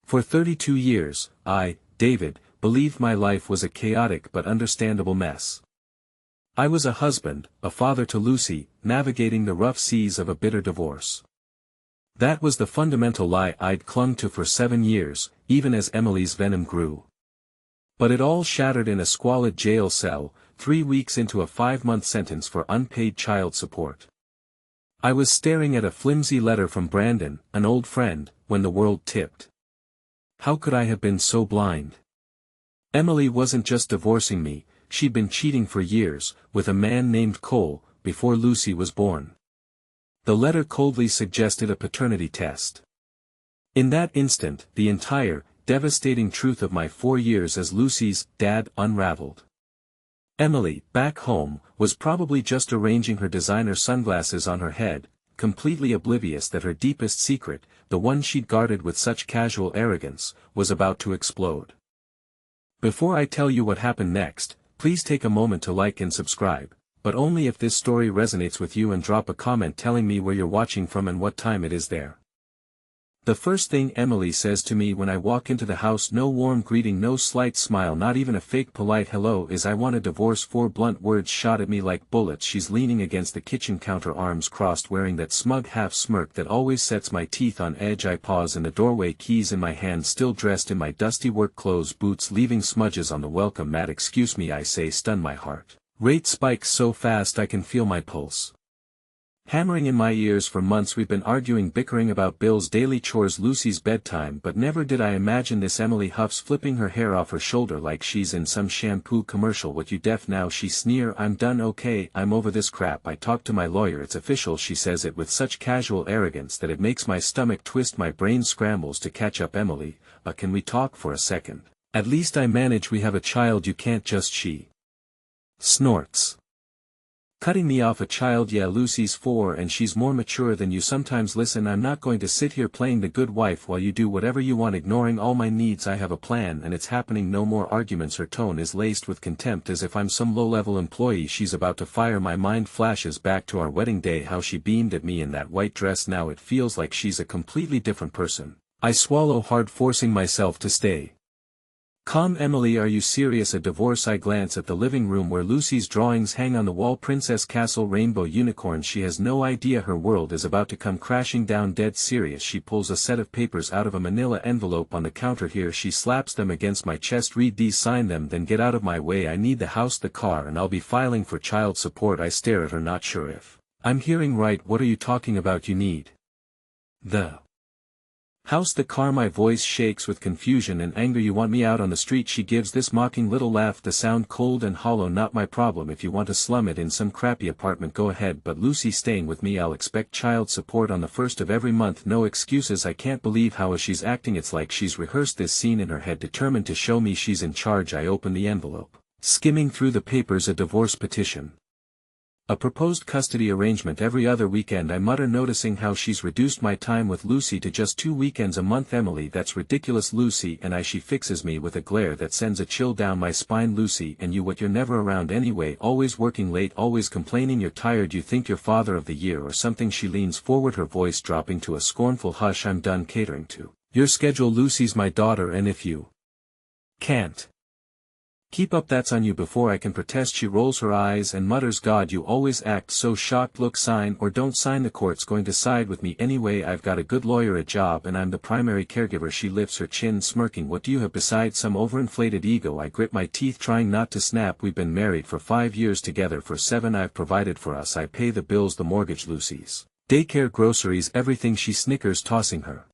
For 32 years, I, David, believed my life was a chaotic but understandable mess. I was a husband, a father to Lucy, navigating the rough seas of a bitter divorce. That was the fundamental lie I'd clung to for 7 years, even as Emily's venom grew. But it all shattered in a squalid jail cell, 3 weeks into a 5-month sentence for unpaid child support. I was staring at a flimsy letter from Brandon, an old friend, when the world tipped. How could I have been so blind? Emily wasn't just divorcing me, she'd been cheating for years, with a man named Cole, before Lucy was born. The letter coldly suggested a paternity test. In that instant, the entire, devastating truth of my 4 years as Lucy's dad unraveled. Emily, back home, was probably just arranging her designer sunglasses on her head, completely oblivious that her deepest secret, the one she'd guarded with such casual arrogance, was about to explode. Before I tell you what happened next, please take a moment to like and subscribe, but only if this story resonates with you, and drop a comment telling me where you're watching from and what time it is there. The first thing Emily says to me when I walk into the house, no warm greeting, no slight smile, not even a fake polite hello, is "I want a divorce." 4 blunt words shot at me like bullets. She's leaning against the kitchen counter, arms crossed, wearing that smug half smirk that always sets my teeth on edge. I pause in the doorway, keys in my hand, still dressed in my dusty work clothes, boots leaving smudges on the welcome mat. "Excuse me," I say, stunned. My heart rate spikes so fast I can feel my pulse hammering in my ears. For months we've been arguing, bickering about bills, daily chores, Lucy's bedtime, but never did I imagine this. Emily huffs, flipping her hair off her shoulder like she's in some shampoo commercial. "What, you deaf now?" she sneer. "I'm done, okay, I'm over this crap. I talked to my lawyer, it's official." She says it with such casual arrogance that it makes my stomach twist. My brain scrambles to catch up. "Emily, can we talk for a second? At least I manage. We have a child, you can't just..." She snorts, cutting me off. "A child? Yeah, Lucy's 4 and she's more mature than you sometimes. Listen, I'm not going to sit here playing the good wife while you do whatever you want, ignoring all my needs. I have a plan and it's happening. No more arguments." Her tone is laced with contempt, as if I'm some low-level employee she's about to fire. My mind flashes back to our wedding day, how she beamed at me in that white dress. Now it feels like she's a completely different person. I swallow hard, forcing myself to stay calm. "Emily, are you serious? A divorce?" I glance at the living room where Lucy's drawings hang on the wall, princess castle, rainbow unicorn. She has no idea her world is about to come crashing down. "Dead serious." She pulls a set of papers out of a manila envelope on the counter. "Here." She slaps them against my chest. "Read these, sign them, then get out of my way. I need the house, the car, and I'll be filing for child support." I stare at her, not sure if I'm hearing right. "What are you talking about? You need the house, the car?" My voice shakes with confusion and anger. "You want me out on the street?" She gives this mocking little laugh, the sound cold and hollow. "Not my problem. If you want to slum it in some crappy apartment, go ahead, but Lucy's staying with me. I'll expect child support on the 1st of every month. No excuses." I can't believe how she's acting. It's like she's rehearsed this scene in her head, determined to show me she's in charge. I open the envelope, skimming through the papers. A divorce petition, a proposed custody arrangement, every other weekend. I mutter, noticing how she's reduced my time with Lucy to just 2 weekends a month. "Emily, that's ridiculous." "Lucy and I..." She fixes me with a glare that sends a chill down my spine. "Lucy and you, what? You're never around anyway, always working late, always complaining you're tired. You think you're father of the year or something." She leans forward, her voice dropping to a scornful hush. "I'm done catering to your schedule. Lucy's my daughter, and if you can't keep up, that's on you." Before I can protest, she rolls her eyes and mutters, "God, you always act so shocked. Look, sign or don't sign, the court's going to side with me anyway. I've got a good lawyer, a job, and I'm the primary caregiver." She lifts her chin, smirking. "What do you have besides some overinflated ego?" I grit my teeth, trying not to snap. "We've been married for 5 years, together for 7. I've provided for us. I pay the bills, the mortgage, Lucy's daycare, groceries, everything." She snickers, tossing her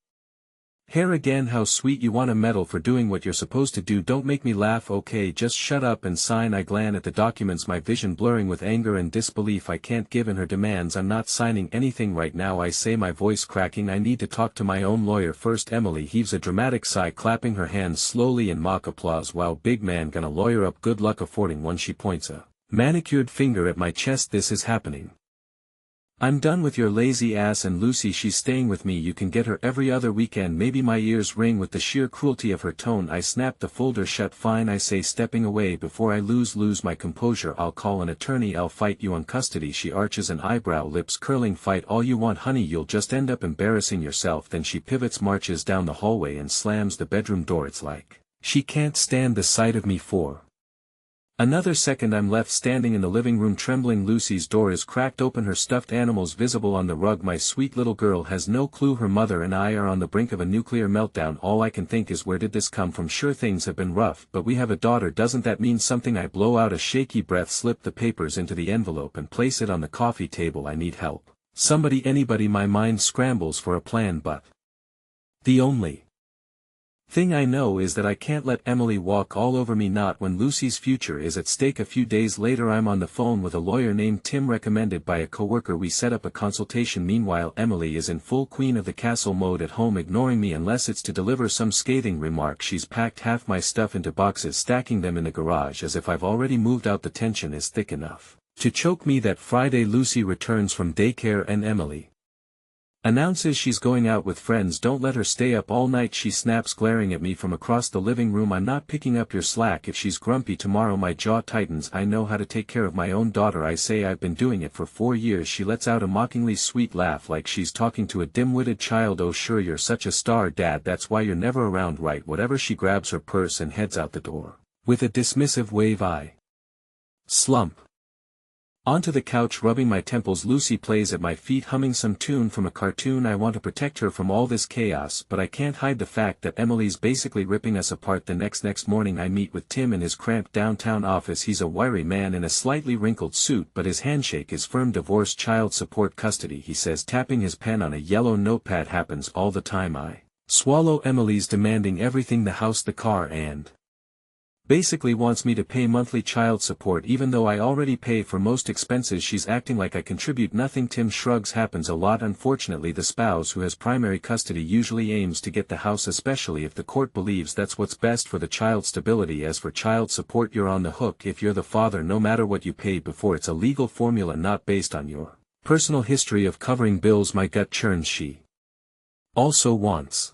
hair again. "How sweet. You want a medal for doing what you're supposed to do. Don't make me laugh." "Okay, just shut up and sign." I glance at the documents, my vision blurring with anger and disbelief. I can't give in her demands. "I'm not signing anything right now," I say, my voice cracking. "I need to talk to my own lawyer first." Emily heaves a dramatic sigh, clapping her hands slowly in mock applause. "Wow, big man, gonna lawyer up? Good luck affording one." She points a manicured finger at my chest. "This is happening I'm done with your lazy ass and Lucy, she's staying with me, you can get her every other weekend. Maybe my ears ring with the sheer cruelty of her tone. I snap the folder shut. Fine, I say, stepping away before I lose my composure. I'll call an attorney, I'll fight you on custody. She arches an eyebrow, lips curling. Fight all you want honey, you'll just end up embarrassing yourself. Then she pivots, marches down the hallway and slams the bedroom door. It's like she can't stand the sight of me for another second. I'm left standing in the living room trembling. Lucy's door is cracked open, her stuffed animals visible on the rug. My sweet little girl has no clue her mother and I are on the brink of a nuclear meltdown. All I can think is, where did this come from? Sure, things have been rough, but we have a daughter. Doesn't that mean something? I blow out a shaky breath, slip the papers into the envelope and place it on the coffee table. I need help. Somebody, anybody. My mind scrambles for a plan, but the only thing I know is that I can't let Emily walk all over me, not when Lucy's future is at stake. A few days later, I'm on the phone with a lawyer named Tim, recommended by a coworker. We set up a consultation. Meanwhile, Emily is in full queen of the castle mode at home, ignoring me unless it's to deliver some scathing remark. She's packed half my stuff into boxes, stacking them in the garage as if I've already moved out. The tension is thick enough to choke me. That Friday, Lucy returns from daycare and Emily announces she's going out with friends. Don't let her stay up all night, she snaps, glaring at me from across the living room. I'm not picking up your slack if she's grumpy tomorrow. My jaw tightens. I know how to take care of my own daughter, I say. I've been doing it for 4 years. She lets out a mockingly sweet laugh like she's talking to a dim-witted child. Oh sure, you're such a star, Dad, that's why you're never around, right? Whatever. She grabs her purse and heads out the door. With a dismissive wave, I slump onto the couch, rubbing my temples. Lucy plays at my feet, humming some tune from a cartoon. I want to protect her from all this chaos, but I can't hide the fact that Emily's basically ripping us apart. The next morning I meet with Tim in his cramped downtown office. He's a wiry man in a slightly wrinkled suit, but his handshake is firm. Divorce, child support, custody, he says, tapping his pen on a yellow notepad. Happens all the time. I swallow. Emily's demanding everything, the house, the car, and basically wants me to pay monthly child support even though I already pay for most expenses. She's acting like I contribute nothing. Tim shrugs. Happens a lot. Unfortunately, the spouse who has primary custody usually aims to get the house, especially if the court believes that's what's best for the child's stability. As for child support, you're on the hook if you're the father, no matter what you paid before. It's a legal formula, not based on your personal history of covering bills. My gut churns. She also wants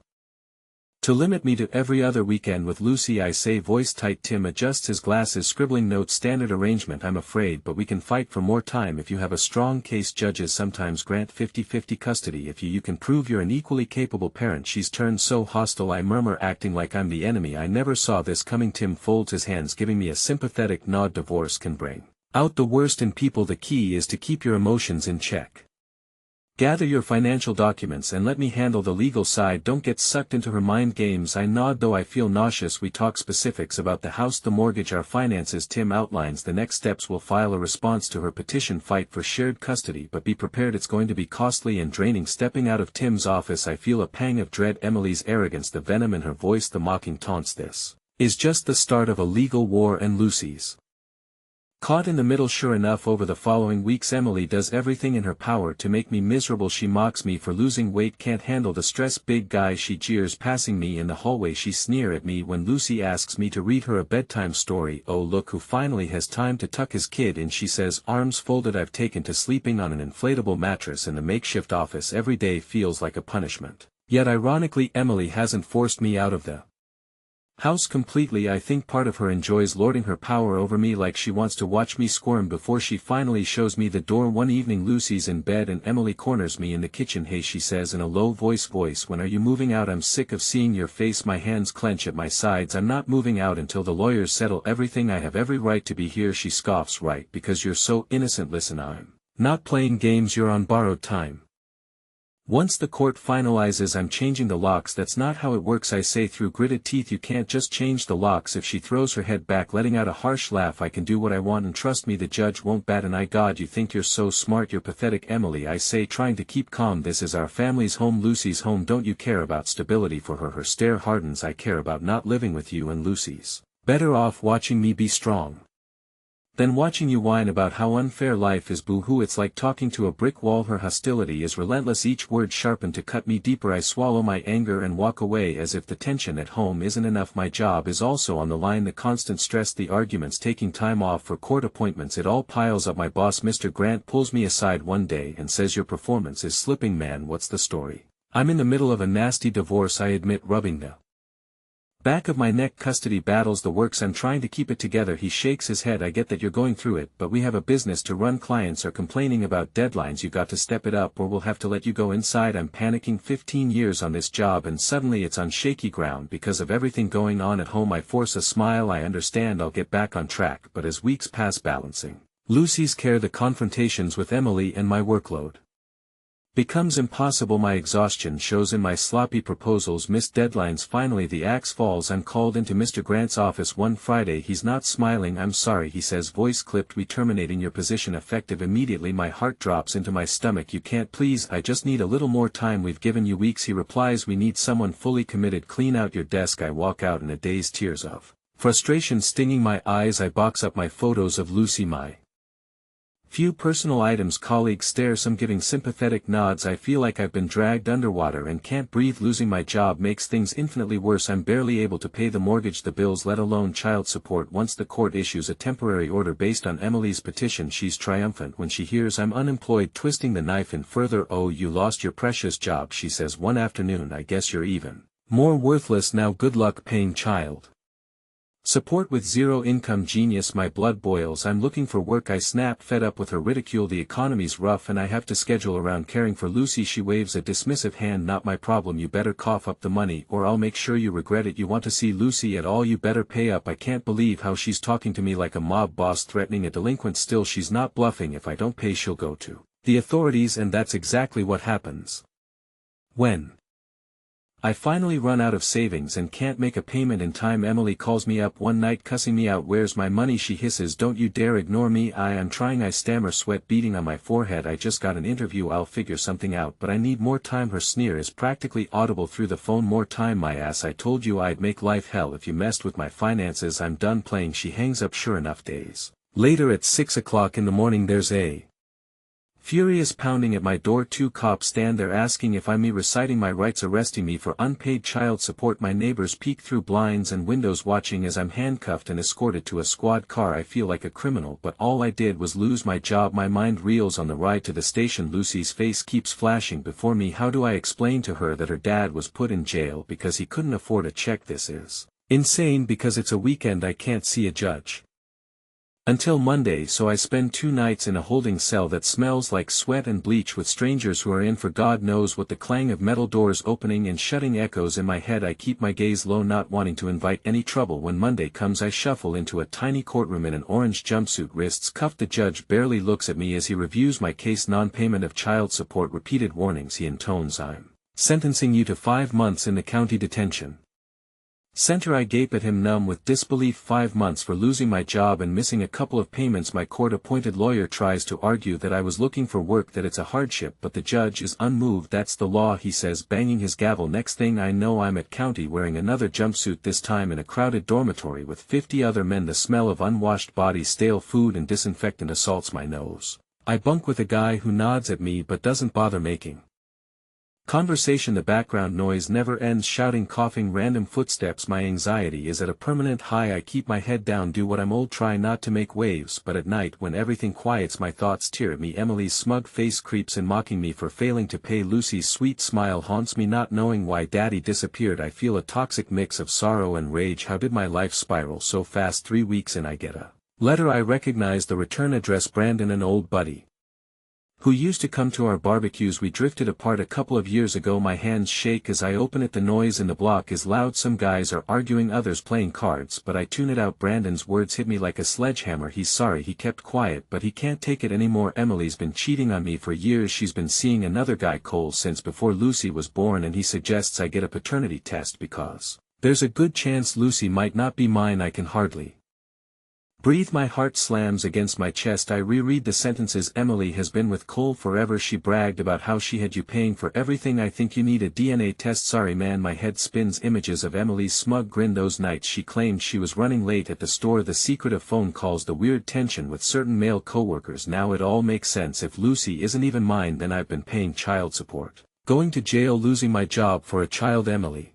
to limit me to every other weekend with Lucy, I say, voice tight. Tim adjusts his glasses, scribbling notes. Standard arrangement, I'm afraid, but we can fight for more time if you have a strong case. Judges sometimes grant 50-50 custody if you can prove you're an equally capable parent. She's turned so hostile, I murmur, acting like I'm the enemy. I never saw this coming. Tim folds his hands, giving me a sympathetic nod. Divorce can bring out the worst in people. The key is to keep your emotions in check. Gather your financial documents and let me handle the legal side. Don't get sucked into her mind games. I nod, though I feel nauseous. We talk specifics about the house, the mortgage, our finances. Tim outlines the next steps. We'll file a response to her petition, fight for shared custody, but be prepared, it's going to be costly and draining. Stepping out of Tim's office, I feel a pang of dread. Emily's arrogance, the venom in her voice, the mocking taunts. This is just the start of a legal war, and Lucy's caught in the middle. Sure enough, over the following weeks Emily does everything in her power to make me miserable. She mocks me for losing weight, can't handle the stress. Big guy, she jeers, passing me in the hallway. She sneers at me when Lucy asks me to read her a bedtime story. Oh, look who finally has time to tuck his kid in, she says, arms folded. I've taken to sleeping on an inflatable mattress in the makeshift office. Every day feels like a punishment. Yet ironically, Emily hasn't forced me out of the house completely. I think part of her enjoys lording her power over me, like she wants to watch me squirm before she finally shows me the door. One evening Lucy's in bed and Emily corners me in the kitchen. Hey, she says in a low voice, when are you moving out? I'm sick of seeing your face. My hands clench at my sides. I'm not moving out until the lawyers settle everything. I have every right to be here, she scoffs. Right, because you're so innocent. Listen, I'm not playing games, you're on borrowed time. Once the court finalizes I'm changing the locks. That's not how it works, I say through gritted teeth. You can't just change the locks. If she throws her head back, letting out a harsh laugh, I can do what I want, and trust me, the judge won't bat an eye. God, you think you're so smart, you're pathetic, Emily, I say, trying to keep calm. This is our family's home, Lucy's home. Don't you care about stability for her? Her stare hardens. I care about not living with you, and Lucy's better off watching me be strong. Then watching you whine about how unfair life is, boo-hoo, it's like talking to a brick wall. Her hostility is relentless, each word sharpened to cut me deeper. I swallow my anger and walk away as if the tension at home isn't enough. My job is also on the line, the constant stress, the arguments, taking time off for court appointments, it all piles up. My boss Mr. Grant pulls me aside one day and says, your performance is slipping, man, what's the story? I'm in the middle of a nasty divorce, I admit, rubbing the back of my neck. Custody battles, the works, I'm trying to keep it together. He shakes his head. I get that you're going through it, but we have a business to run. Clients are complaining about deadlines. You got to step it up or we'll have to let you go. Inside I'm panicking. 15 years on this job and suddenly it's on shaky ground because of everything going on at home. I force a smile. I understand, I'll get back on track, but as weeks pass, balancing Lucy's care, the confrontations with Emily, and my workload becomes impossible. My exhaustion shows in my sloppy proposals, missed deadlines. Finally the axe falls. I'm called into Mr. Grant's office one Friday. He's not smiling. I'm sorry, he says, voice clipped, we terminating your position effective immediately. My heart drops into my stomach. You can't, please, I just need a little more time. We've given you weeks. He replies, we need someone fully committed. Clean out your desk. I walk out in a daze, tears of frustration stinging my eyes. I box up my photos of Lucy, my few personal items. Colleagues stare, some giving sympathetic nods. I feel like I've been dragged underwater and can't breathe. Losing my job makes things infinitely worse. I'm barely able to pay the mortgage, the bills, let alone child support. Once the court issues a temporary order based on Emily's petition, she's triumphant when she hears I'm unemployed, twisting the knife in further. Oh, you lost your precious job, she says one afternoon. I guess you're even more worthless now. Good luck paying child support with zero income. Genius. My blood boils. I'm looking for work, I snap, fed up with her ridicule. The economy's rough and I have to schedule around caring for Lucy. She waves a dismissive hand. Not my problem. You better cough up the money or I'll make sure you regret it. You want to see Lucy at all? You better pay up. I can't believe how she's talking to me like a mob boss, threatening a delinquent. Still, she's not bluffing. If I don't pay, she'll go to the authorities, and that's exactly what happens. When I finally run out of savings and can't make a payment in time, Emily calls me up one night, cussing me out. Where's my money? She hisses. Don't you dare ignore me. I'm trying, I stammer, sweat beading on my forehead. I just got an interview, I'll figure something out, but I need more time. Her sneer is practically audible through the phone. More time, my ass. I told you I'd make life hell if you messed with my finances. I'm done playing. She hangs up. Sure enough, days later at 6 o'clock in the morning, there's a furious pounding at my door. 2 cops stand there asking if I'm me, reciting my rights, arresting me for unpaid child support. My neighbors peek through blinds and windows watching as I'm handcuffed and escorted to a squad car. I feel like a criminal, but all I did was lose my job. My mind reels on the ride to the station. Lucy's face keeps flashing before me. How do I explain to her that her dad was put in jail because he couldn't afford a check? This is insane. Because it's a weekend, I can't see a judge until Monday, so I spend 2 nights in a holding cell that smells like sweat and bleach, with strangers who are in for God knows what. The clang of metal doors opening and shutting echoes in my head. I keep my gaze low, not wanting to invite any trouble. When Monday comes, I shuffle into a tiny courtroom in an orange jumpsuit, wrists cuffed. The judge barely looks at me as he reviews my case. Non-payment of child support, repeated warnings, he intones. I'm sentencing you to 5 months in the county detention center. I gape at him, numb with disbelief. 5 months for losing my job and missing a couple of payments. My court-appointed lawyer tries to argue that I was looking for work, that it's a hardship, but the judge is unmoved. That's the law, he says, banging his gavel. Next thing I know, I'm at county wearing another jumpsuit, this time in a crowded dormitory with 50 other men. The smell of unwashed bodies, stale food and disinfectant assaults my nose. I bunk with a guy who nods at me but doesn't bother making conversation. The background noise never ends, shouting, coughing, random footsteps. My anxiety is at a permanent high. I keep my head down, do what I'm old, try not to make waves, but at night when everything quiets, my thoughts tear at me. Emily's smug face creeps in, mocking me for failing to pay. Lucy's sweet smile haunts me, not knowing why daddy disappeared. I feel a toxic mix of sorrow and rage. How did my life spiral so fast? 3 weeks in, I get a letter. I recognize the return address. Brandon, an old buddy who used to come to our barbecues. We drifted apart a couple of years ago. My hands shake as I open it. The noise in the block is loud. Some guys are arguing, others playing cards, but I tune it out. Brandon's words hit me like a sledgehammer. He's sorry he kept quiet, but he can't take it anymore. Emily's been cheating on me for years. She's been seeing another guy, Cole, since before Lucy was born, and he suggests I get a paternity test because there's a good chance Lucy might not be mine. I can hardly Breathe, my heart slams against my chest. I reread the sentences. Emily has been with Cole forever. She bragged about how she had you paying for everything. I think you need a DNA test. Sorry man, my head spins. Images of Emily's smug grin. Those nights she claimed she was running late at the store. The secretive phone calls. The weird tension with certain male coworkers. Now it all makes sense. If Lucy isn't even mine, then I've been paying child support. Going to jail, losing my job for a child. Emily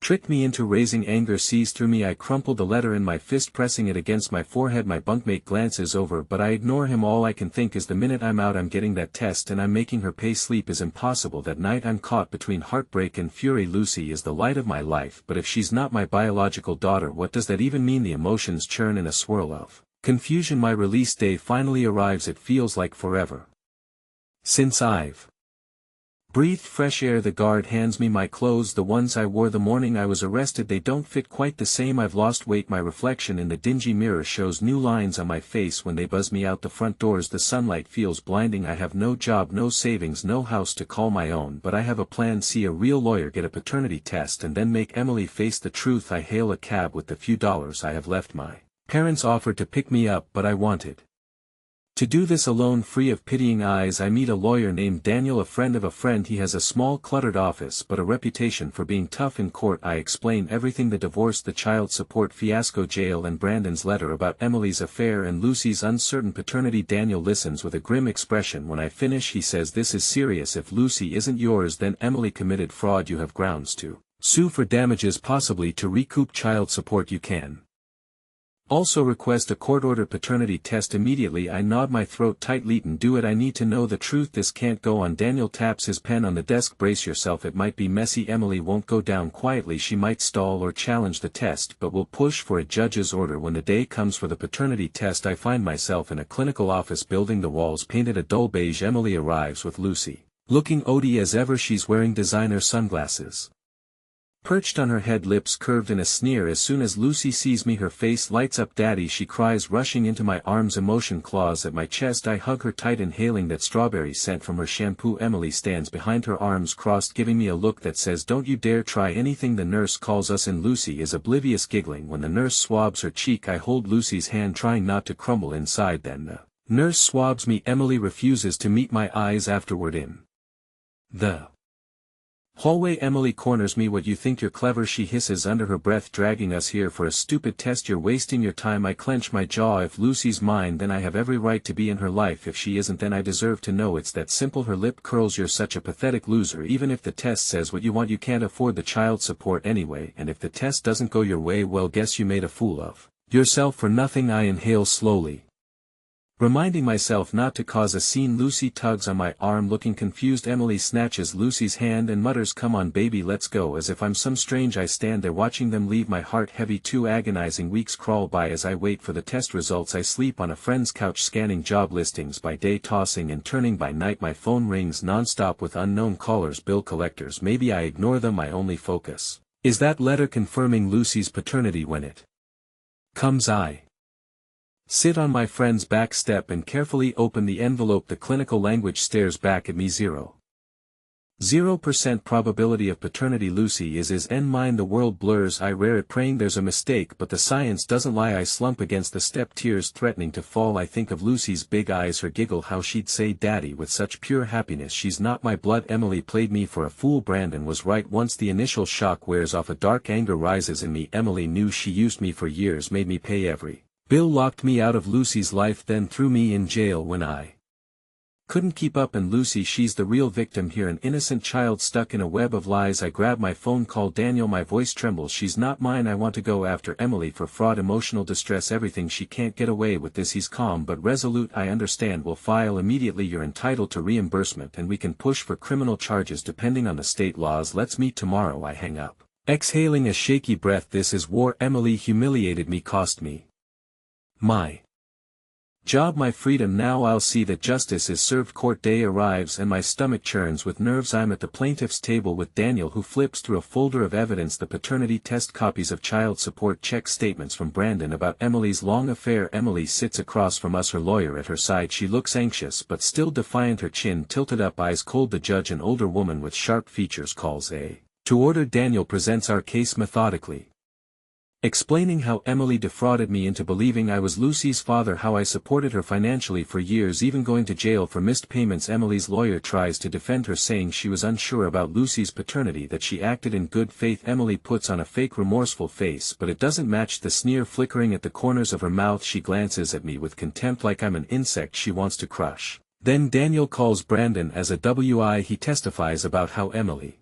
tricked me into raising. Anger sees through me. I crumple the letter in my fist, pressing it against my forehead. My bunkmate glances over, but I ignore him. All I can think is the minute I'm out I'm getting that test and I'm making her pay. Sleep is impossible. That night I'm caught between heartbreak and fury. Lucy is the light of my life, but if she's not my biological daughter, what does that even mean? The emotions churn in a swirl of confusion. My release day finally arrives. It feels like forever since I've breathed fresh air. The guard hands me my clothes, the ones I wore the morning I was arrested. They don't fit quite the same. I've lost weight. My reflection in the dingy mirror shows new lines on my face when they buzz me out the front doors. The sunlight feels blinding. I have no job, no savings, no house to call my own, but I have a plan. See a real lawyer, get a paternity test, and then make Emily face the truth. I hail a cab with the few dollars I have left. My parents offered to pick me up, but I wanted to do this alone, free of pitying eyes. I meet a lawyer named Daniel, a friend of a friend. He has a small cluttered office but a reputation for being tough in court. I explain everything: the divorce, the child support fiasco, jail, and Brandon's letter about Emily's affair and Lucy's uncertain paternity. Daniel listens with a grim expression. When I finish he says, "This is serious. If Lucy isn't yours, then Emily committed fraud. You have grounds to sue for damages, possibly to recoup child support. You can also request a court-ordered paternity test immediately." I nod, my throat tight. Leighton, do it. I need to know the truth. This can't go on. Daniel taps his pen on the desk. Brace yourself, it might be messy. Emily won't go down quietly. She might stall or challenge the test, but will push for a judge's order. When the day comes for the paternity test, I find myself in a clinical office building, the walls painted a dull beige. Emily arrives with Lucy looking odious as ever. She's wearing designer sunglasses perched on her head, lips curved in a sneer. As soon as Lucy sees me, her face lights up. "Daddy," she cries, rushing into my arms. Emotion claws at my chest. I hug her tight, inhaling that strawberry scent from her shampoo. Emily stands behind, her arms crossed, giving me a look that says, "Don't you dare try anything." The nurse calls us in. Lucy is oblivious, giggling when the nurse swabs her cheek. I hold Lucy's hand, trying not to crumble inside. Then the nurse swabs me. Emily refuses to meet my eyes. Afterward, in the hallway, Emily corners me. "What, you think you're clever?" she hisses under her breath, "dragging us here for a stupid test? You're wasting your time." I clench my jaw. If Lucy's mine, then I have every right to be in her life. If she isn't, then I deserve to know. It's that simple. Her lip curls. "You're such a pathetic loser. Even if the test says what you want, you can't afford the child support anyway, and if the test doesn't go your way, well, guess you made a fool of yourself for nothing." I inhale slowly, reminding myself not to cause a scene. Lucy tugs on my arm, looking confused. Emily snatches Lucy's hand and mutters, "Come on baby, let's go." As if I'm some strange, I stand there watching them leave, my heart heavy. 2 agonizing weeks crawl by as I wait for the test results. I sleep on a friend's couch, scanning job listings by day, tossing and turning by night. My phone rings nonstop with unknown callers, bill collectors. Maybe I ignore them. My only focus is that letter confirming Lucy's paternity. When it comes, I sit on my friend's back step and carefully open the envelope. The clinical language stares back at me. 0% probability of paternity. Lucy is N mine. The world blurs. I read it, praying there's a mistake, but the science doesn't lie. I slump against the step, tears threatening to fall. I think of Lucy's big eyes, her giggle, how she'd say "Daddy" with such pure happiness. She's not my blood. Emily played me for a fool. Brandon was right. Once the initial shock wears off, a dark anger rises in me. Emily knew. She used me for years, made me pay every bill, locked me out of Lucy's life, then threw me in jail when I couldn't keep up. And Lucy, she's the real victim here, an innocent child stuck in a web of lies. I grab my phone, call Daniel, my voice trembles. "She's not mine. I want to go after Emily for fraud, emotional distress, everything. She can't get away with this." He's calm but resolute. "I understand. We'll file immediately. You're entitled to reimbursement and we can push for criminal charges depending on the state laws. Let's meet tomorrow." I hang up, exhaling a shaky breath. This is war. Emily humiliated me, cost me my job, my freedom. Now I'll see that justice is served. Court day arrives and my stomach churns with nerves. I'm at the plaintiff's table with Daniel, who flips through a folder of evidence: the paternity test, copies of child support checks, statements from Brandon about Emily's long affair. Emily sits across from us, her lawyer at her side. She looks anxious but still defiant, her chin tilted up, eyes cold. The judge, an older woman with sharp features, calls to order. Daniel presents our case methodically. Explaining how Emily defrauded me into believing I was Lucy's father, how I supported her financially for years, even going to jail for missed payments. Emily's lawyer tries to defend her, saying she was unsure about Lucy's paternity, that she acted in good faith. Emily puts on a fake remorseful face, but it doesn't match the sneer flickering at the corners of her mouth. She glances at me with contempt like I'm an insect she wants to crush. Then Daniel calls Brandon as a WI. He testifies about how Emily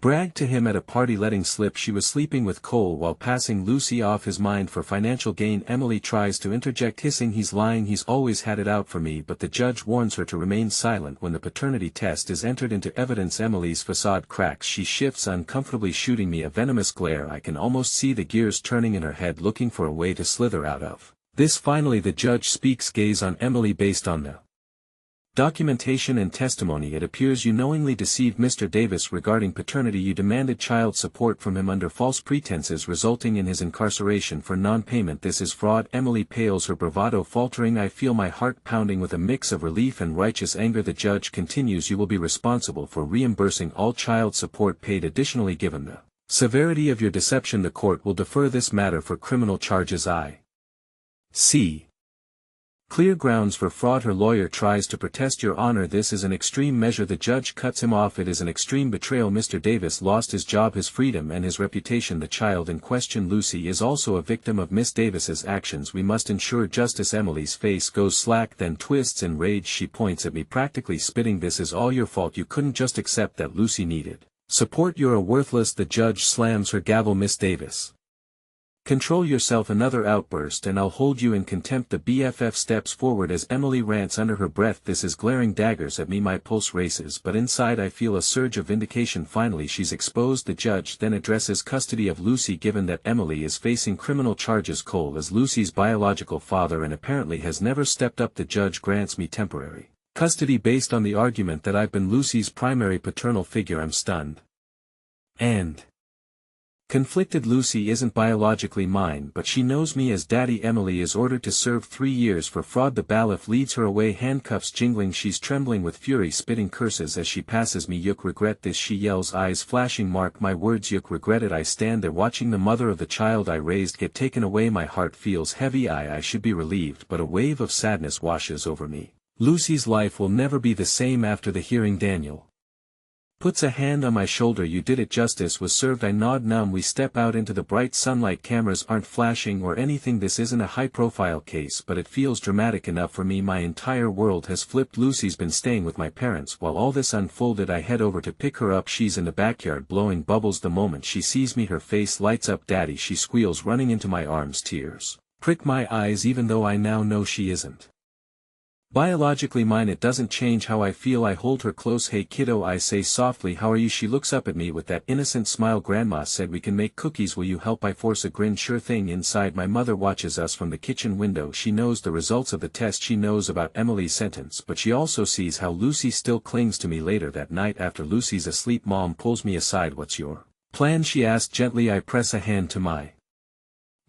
bragged to him at a party, letting slip she was sleeping with Cole while passing Lucy off his mind for financial gain. Emily tries to interject, hissing he's lying, he's always had it out for me, but the judge warns her to remain silent when the paternity test is entered into evidence. Emily's facade cracks. She shifts uncomfortably, shooting me a venomous glare. I can almost see the gears turning in her head, looking for a way to slither out of this. Finally the judge speaks. Gaze on Emily. Based on the documentation and testimony, it appears you knowingly deceived Mr. Davis regarding paternity. You demanded child support from him under false pretenses, resulting in his incarceration for non-payment. This is fraud. Emily pales, her bravado faltering. I feel my heart pounding with a mix of relief and righteous anger. The judge continues, you will be responsible for reimbursing all child support paid. Additionally, given the severity of your deception, the court will defer this matter for criminal charges. I see clear grounds for fraud. Her lawyer tries to protest. Your Honor, this is an extreme measure. The judge cuts him off. It is an extreme betrayal. Mr. Davis lost his job, his freedom, and his reputation. The child in question, Lucy, is also a victim of Miss Davis's actions. We must ensure justice. Emily's face goes slack, then twists in rage. She points at me, practically spitting. This is all your fault. You couldn't just accept that Lucy needed support. You're a worthless. The judge slams her gavel. Miss Davis, control yourself. Another outburst and I'll hold you in contempt. The BFF steps forward as Emily rants under her breath. This is glaring daggers at me. My pulse races, but inside I feel a surge of vindication. Finally she's exposed. The judge then addresses custody of Lucy. Given that Emily is facing criminal charges, Cole is Lucy's biological father and apparently has never stepped up. The judge grants me temporary custody based on the argument that I've been Lucy's primary paternal figure. I'm stunned and conflicted. Lucy isn't biologically mine, but she knows me as daddy. Emily is ordered to serve 3 years for fraud. The bailiff leads her away, handcuffs jingling. She's trembling with fury, spitting curses as she passes me. Yuk regret this, she yells, eyes flashing. Mark my words, Yuk regret it. I stand there watching the mother of the child I raised get taken away. My heart feels heavy. I should be relieved, but a wave of sadness washes over me. Lucy's life will never be the same after the hearing. Daniel puts a hand on my shoulder. You did it. Justice was served. I nod numb. We step out into the bright sunlight. Cameras aren't flashing or anything. This isn't a high-profile case, but it feels dramatic enough for me. My entire world has flipped. Lucy's been staying with my parents while all this unfolded. I head over to pick her up. She's in the backyard blowing bubbles. The moment she sees me, her face lights up. Daddy, she squeals, running into my arms. Tears prick my eyes even though I now know she isn't biologically mine. It doesn't change how I feel. I hold her close. Hey kiddo, I say softly, how are you? She looks up at me with that innocent smile. Grandma said we can make cookies. Will you help? I force a grin. Sure thing. Inside, my mother watches us from the kitchen window. She knows the results of the test. She knows about Emily's sentence, but she also sees how Lucy still clings to me. Later that night, after Lucy's asleep, Mom pulls me aside. What's your plan? She asked gently. I press a hand to my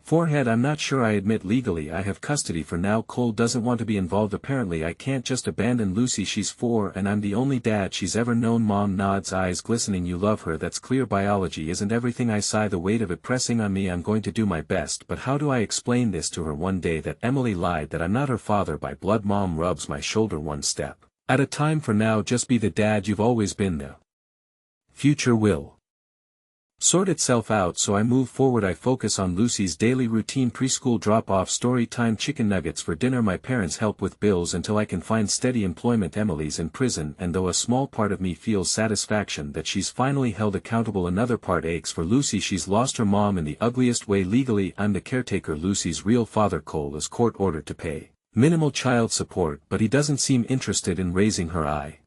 forehead. I'm not sure. I admit, legally I have custody for now. Cole doesn't want to be involved. Apparently I can't just abandon Lucy. She's 4 and I'm the only dad she's ever known. Mom nods, eyes glistening. You love her. That's clear. Biology isn't everything. I sigh, the weight of it pressing on me. I'm going to do my best, but how do I explain this to her one day, that Emily lied, that I'm not her father by blood? Mom rubs my shoulder. One step at a time for now. Just be the dad you've always been. The future will sort itself out. So I move forward. I focus on Lucy's daily routine: preschool drop-off, story time, chicken nuggets for dinner. My parents help with bills until I can find steady employment. Emily's in prison, and though a small part of me feels satisfaction that she's finally held accountable, another part aches for Lucy. She's lost her mom in the ugliest way. Legally, I'm the caretaker. Lucy's real father, Cole, is court-ordered to pay minimal child support, but he doesn't seem interested in raising her. I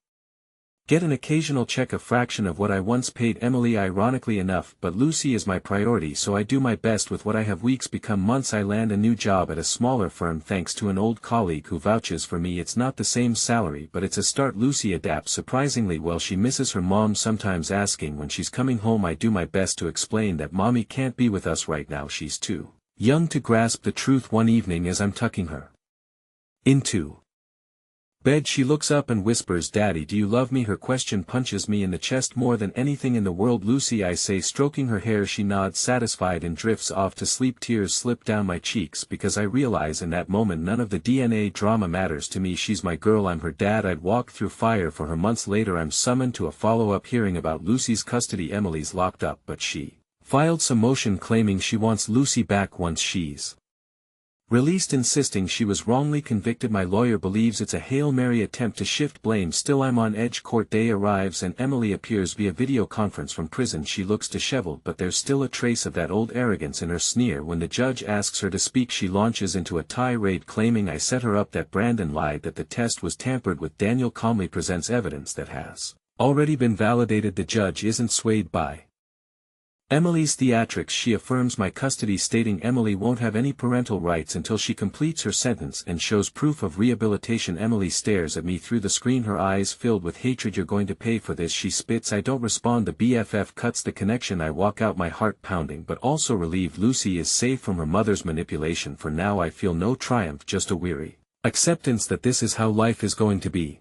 get an occasional check, a fraction of what I once paid Emily, ironically enough, but Lucy is my priority, so I do my best with what I have. Weeks become months. I land a new job at a smaller firm thanks to an old colleague who vouches for me. It's not the same salary, but it's a start. Lucy adapts surprisingly well. She misses her mom, sometimes asking when she's coming home. I do my best to explain that Mommy can't be with us right now. She's too young to grasp the truth. One evening, as I'm tucking her into bed she looks up and whispers, "Daddy, do you love me?" Her question punches me in the chest more than anything in the world. "Lucy," I say, stroking her hair. She nods satisfied and drifts off to sleep. Tears slip down my cheeks because I realize in that moment none of the DNA drama matters to me. She's my girl, I'm her dad. I'd walk through fire for her. Months later I'm summoned to a follow-up hearing about Lucy's custody. Emily's locked up, but she filed some motion claiming she wants Lucy back once she's released, insisting she was wrongly convicted. My lawyer believes it's a Hail Mary attempt to shift blame. Still I'm on edge. Court day arrives and Emily appears via video conference from prison. She looks disheveled, but there's still a trace of that old arrogance in her sneer. When the judge asks her to speak, she launches into a tirade claiming I set her up, that Brandon lied, that the test was tampered with. Daniel calmly presents evidence that has already been validated. The judge isn't swayed by Emily's theatrics. She affirms my custody, stating Emily won't have any parental rights until she completes her sentence, and shows proof of rehabilitation. Emily stares at me through the screen, her eyes filled with hatred. "You're going to pay for this," she spits. I don't respond. The BFF cuts the connection. I walk out, my heart pounding but also relieved. Lucy is safe from her mother's manipulation. For now I feel no triumph, just a weary acceptance that this is how life is going to be.